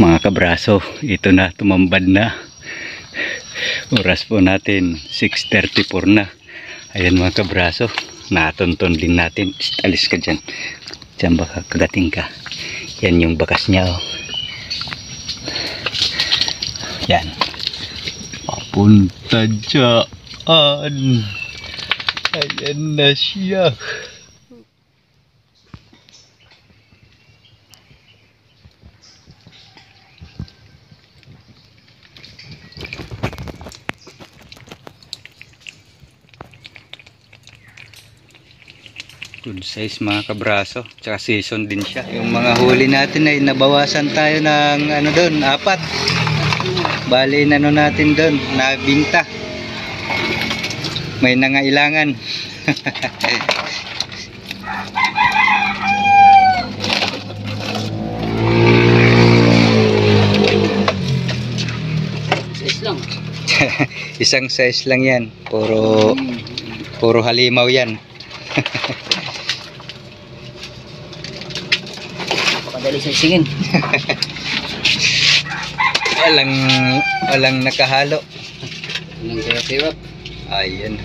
Mga kabraso, ito na, tumambad na. Oras po natin 6:34 na. Ayan mga kabraso, natonton din natin. Alis ka dyan, dyan baka kagating ka. Yan yung bakas niya, oh. Yan, papunta dyan. Ayan na siya. Good size mga kabraso, tsaka season din siya. Yung mga huli natin ay nabawasan tayo ng ano doon, 4. Bali ano natin doon, nabinta. May nangailangan. Size lang. Isang size lang yan. Puro halimaw yan. Pakadali sa isingin. Walang nakahalo. Walang kaya-kaya. Ayan.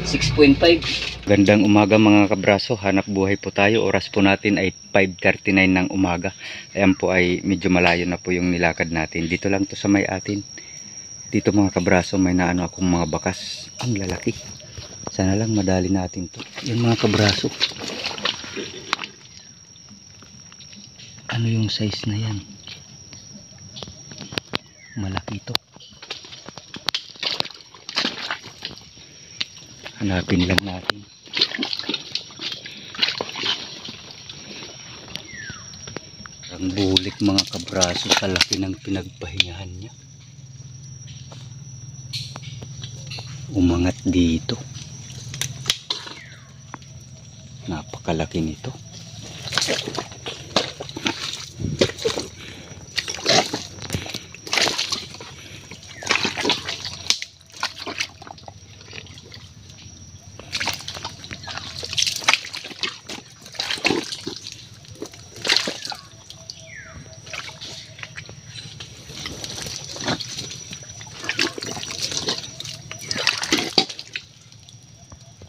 6.5. Gandang umaga mga kabraso, hanap buhay po tayo. Oras po natin ay 5:39 ng umaga. Ayan po ay medyo malayo na po yung nilakad natin. Dito lang to sa may atin. Dito mga kabraso, may naano akong mga bakas. Ang lalaki. Sana lang madali natin to. Yan mga kabraso. Ano yung size na yan? Malaki to. Hanapin lang natin. Ang bulik mga kabraso sa laki ng pinagpahingahan niya. Umangat dito. Napakalaki nito.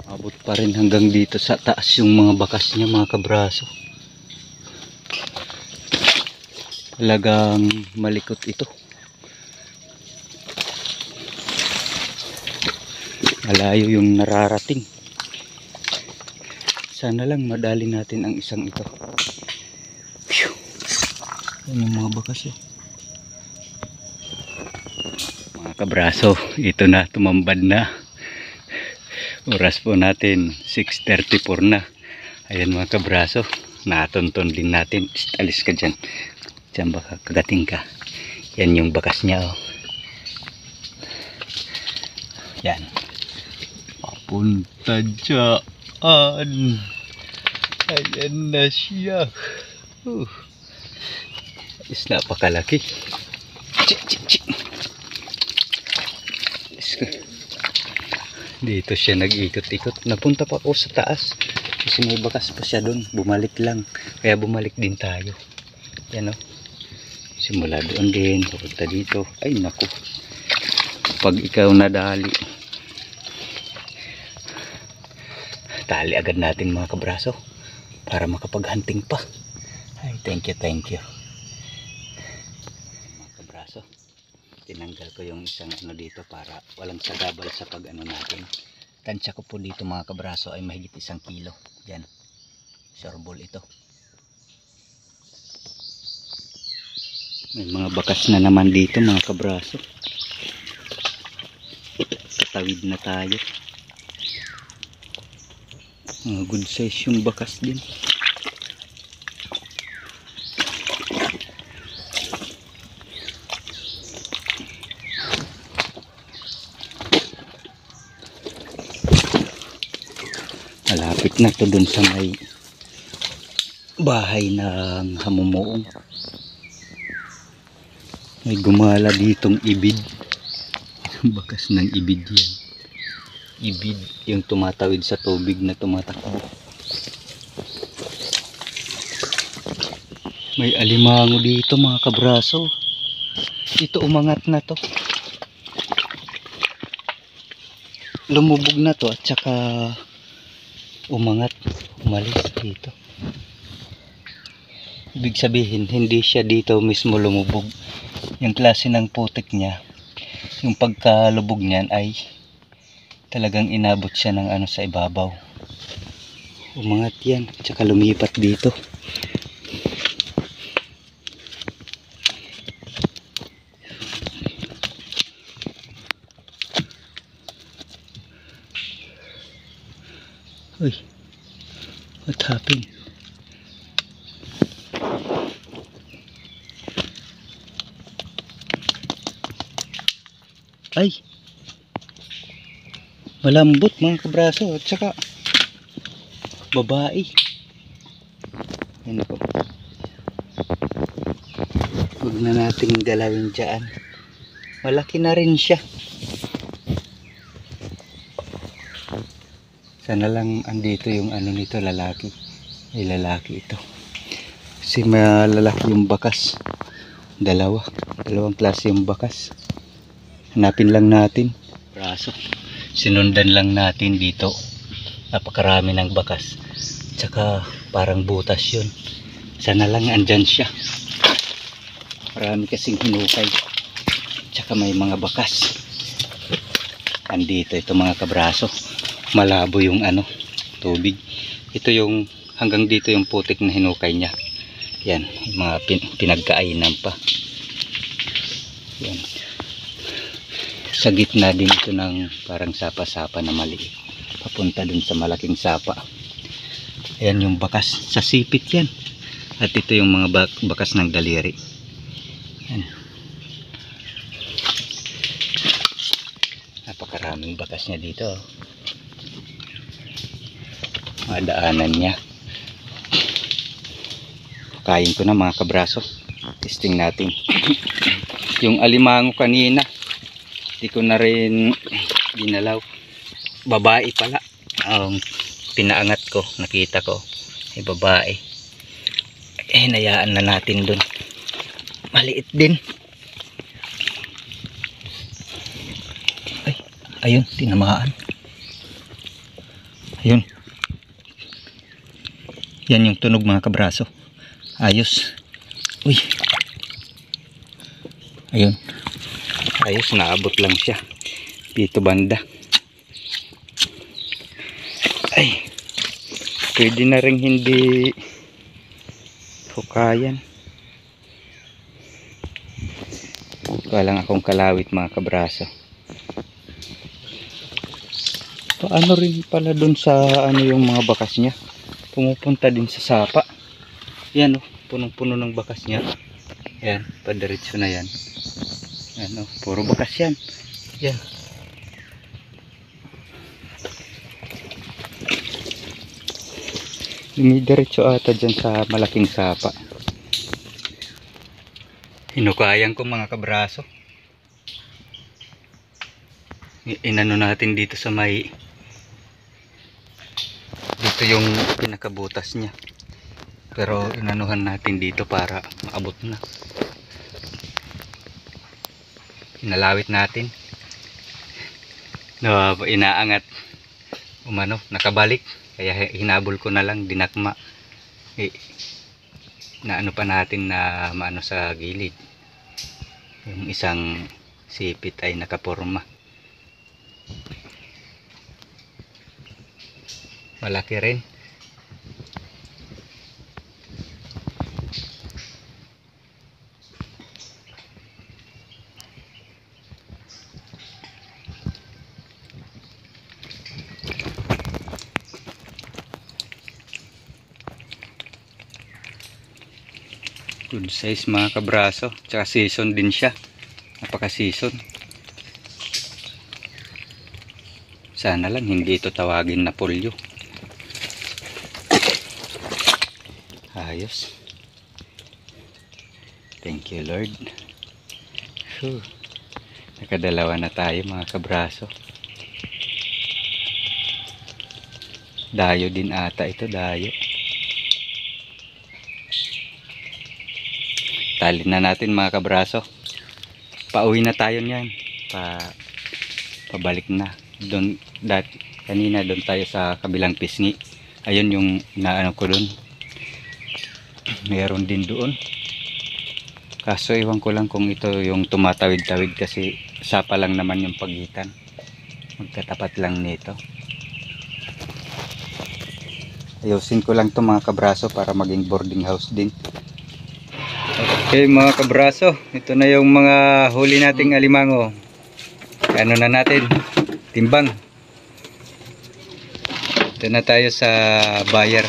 Abot pa rin hanggang dito sa taas yung mga bakas niya mga kabraso. Talagang malikot ito. Malayo yung nararating. Sana lang madali natin ang isang ito. Yan yung mga bakas, oh. Mga kabraso, ito na, tumambad na. Oras po natin 6:34 na. Ayan mga kabraso, natonton din natin. Alis ka dyan, dyan baka kagating ka. Yan yung bakas niya, oh. Yan, papunta dyan. Ayan na siya. Is napakalaki. Dito siya nag-ikot-ikot. Napunta pa ako sa taas kasi may bakas pa siya doon. Bumalik lang, kaya bumalik din tayo. Yan, oh. Simula doon din, papunta dito. Ay naku, pag ikaw nadali, tali agad natin mga kabraso para makapag-hunting pa. Ay, thank you mga kabraso. Tinanggal ko yung isang ano dito para walang sagabal sa pag ano natin. Tansya ko po dito mga kabraso ay mahigit 1 kilo. Yan, sorbol ito. May mga bakas na naman dito mga kabraso. Tatawid na tayo. Good size yung bakas din. Malapit na to dun sa may bahay ng hamumuong. May gumala ditong ibid. Bakas ng ibid yan. Ibid yung tumatawid sa tubig na tumatakbo. May alimango dito mga kabraso. Ito umangat na to. Lumubog na to at saka umangat, umalis dito. Ibig sabihin, hindi siya dito mismo lumubog. Yung klase ng putik niya, yung pagkalubog niyan ay talagang inabot siya ng ano sa ibabaw. Umangat yan, tsaka lumipat dito. Uy, what happened? Ay, malambot mga kabraso at saka babae. Yan po. Huwag na nating galawin dyan. Malaki na rin siya. Sana lang andito yung ano nito, lalaki. Ay, lalaki ito. Kasi malalaki yung bakas. Dalawang klase yung bakas. Hanapin lang natin. Braso. Sinundan lang natin dito. Napakarami ng bakas. Tsaka parang butas yun. Sana lang andyan siya. Marami kasing hinukay. Tsaka may mga bakas. Andito ito mga kabraso. Malabo yung ano, tubig. Ito yung hanggang dito yung putik na hinukay niya. Yan, yung mga pinagkainan pa. Yan. Sa gitna din ito ng parang sapa-sapa na maliit. Papunta dun sa malaking sapa. Ayan yung bakas. Sa sipit yan. At ito yung mga bakas ng daliri. Yan. Napakaraming bakas niya dito. Madaanan niya. Kain ko na mga kabraso. Testing natin. Yung alimango kanina, di ko na rin ginalaw. Babae pala. Pinaangat ko, nakita ko. Ay babae. Nayaan na natin dun. Maliit din. Ay, ayun, tinamaan. Ayun. Yan yung tunog mga kabraso. Ayos. Uy. Ayun. Ayos, naabot lang siya. Dito banda. Ay. Pwede na rin hindi hukayan. Walang akong kalawit mga kabraso. Paano rin pala dun sa ano yung mga bakas niya? Pumupunta din sa sapa. Yan oh, punong-puno ng bakas niya. Yan, padiretso na yan. Yan oh, puro bakas yan. Yan. Dumidiretso ata dyan sa malaking sapa. Hinukayan ko mga kabraso. Inano natin dito sa may, dito yung pinakabutas niya. Pero inanuhan natin dito para maabot na. Inalawit natin. No, inaangat. Umano, nakabalik. Kaya hinabol ko na lang, dinakma. Naano pa natin na maano sa gilid. Yung isang sipit ay nakaporma. Malaki rin. Good size mga kabraso. Tsaka season din siya. Napaka season. Sana lang hindi ito tawagin na polyo. Ayos. Thank you Lord. Nakadalawa na tayo mga kabraso. Dayo din ata ito, dayo. Tali na natin mga kabraso. pauwi na tayo niyan. Pabalik na. Doon, kanina doon tayo sa kabilang pisngi. Ayun yung inaano ko doon. Meron din doon. Kaso iwan ko lang kung ito yung tumatawid-tawid kasi sapa lang naman yung pagitan. Magkatapat lang nito. Ayusin ko lang to mga kabraso para maging boarding house din. Okay mga kabraso, ito na yung mga huli nating alimango. Ano na natin? Timbang. Ito na tayo sa buyer.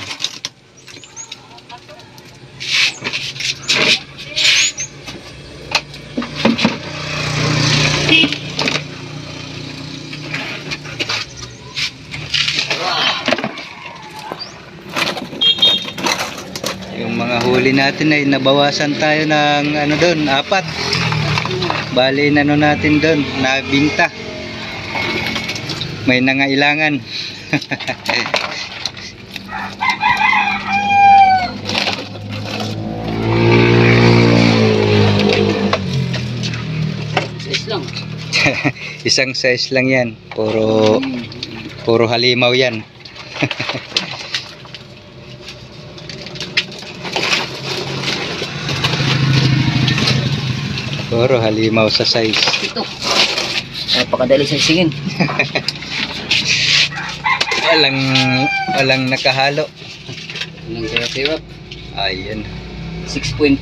Yung mga huli natin ay nabawasan tayo ng ano doon, 4. Bali nano natin doon, nabinta. May nangailangan. Size lang. Isang size lang yan. Puro halimaw yan. Puro halimaw sa size. Ito. Napakadali sa isingin. Walang nakahalo. Ilang kaya sirap? Ayan. 6.5.